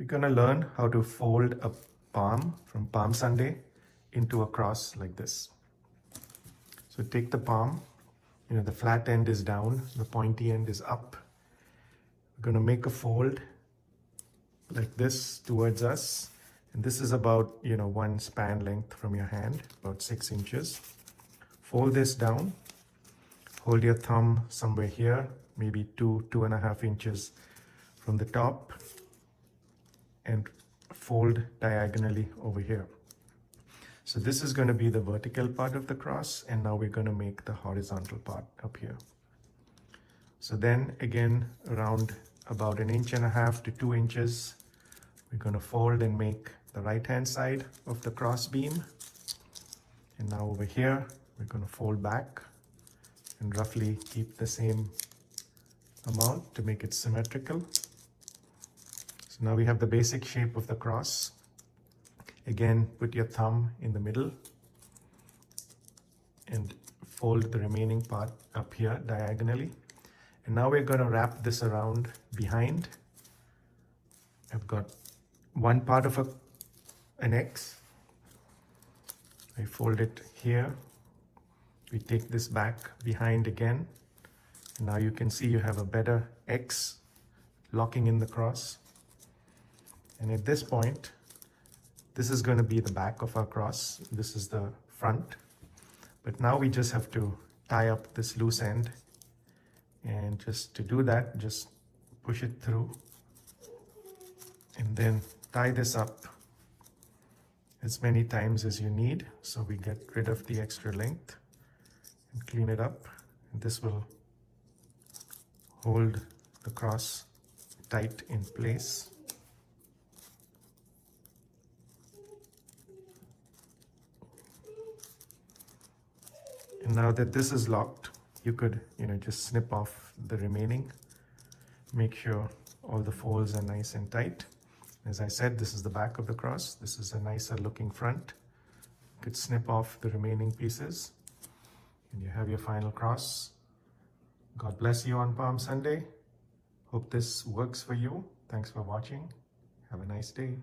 We're going to learn how to fold a palm from Palm Sunday into a cross like this. So take the palm, the flat end is down, the pointy end is up. We're going to make a fold like this towards us. And this is about, one span length from your hand, about 6 inches. Fold this down, hold your thumb somewhere here, maybe 2.5 inches from the top, and fold diagonally over here. So this is going to be the vertical part of the cross, and now we're going to make the horizontal part up here. So then again, around about 1.5 to 2 inches, we're going to fold and make the right hand side of the cross beam. And now over here, we're going to fold back and roughly keep the same amount to make it symmetrical. So now we have the basic shape of the cross. Again, put your thumb in the middle and fold the remaining part up here diagonally. And now we're going to wrap this around behind. I've got one part of an X. I fold it here. We take this back behind again. And now you can see you have a better X locking in the cross. And at this point, this is going to be the back of our cross. This is the front. But now we just have to tie up this loose end. And just to do that, just push it through. And then tie this up as many times as you need. So we get rid of the extra length and clean it up. And this will hold the cross tight in place. And now that this is locked, you could, just snip off the remaining. Make sure all the folds are nice and tight. As I said, this is the back of the cross. This is a nicer looking front. You could snip off the remaining pieces. And you have your final cross. God bless you on Palm Sunday. Hope this works for you. Thanks for watching. Have a nice day.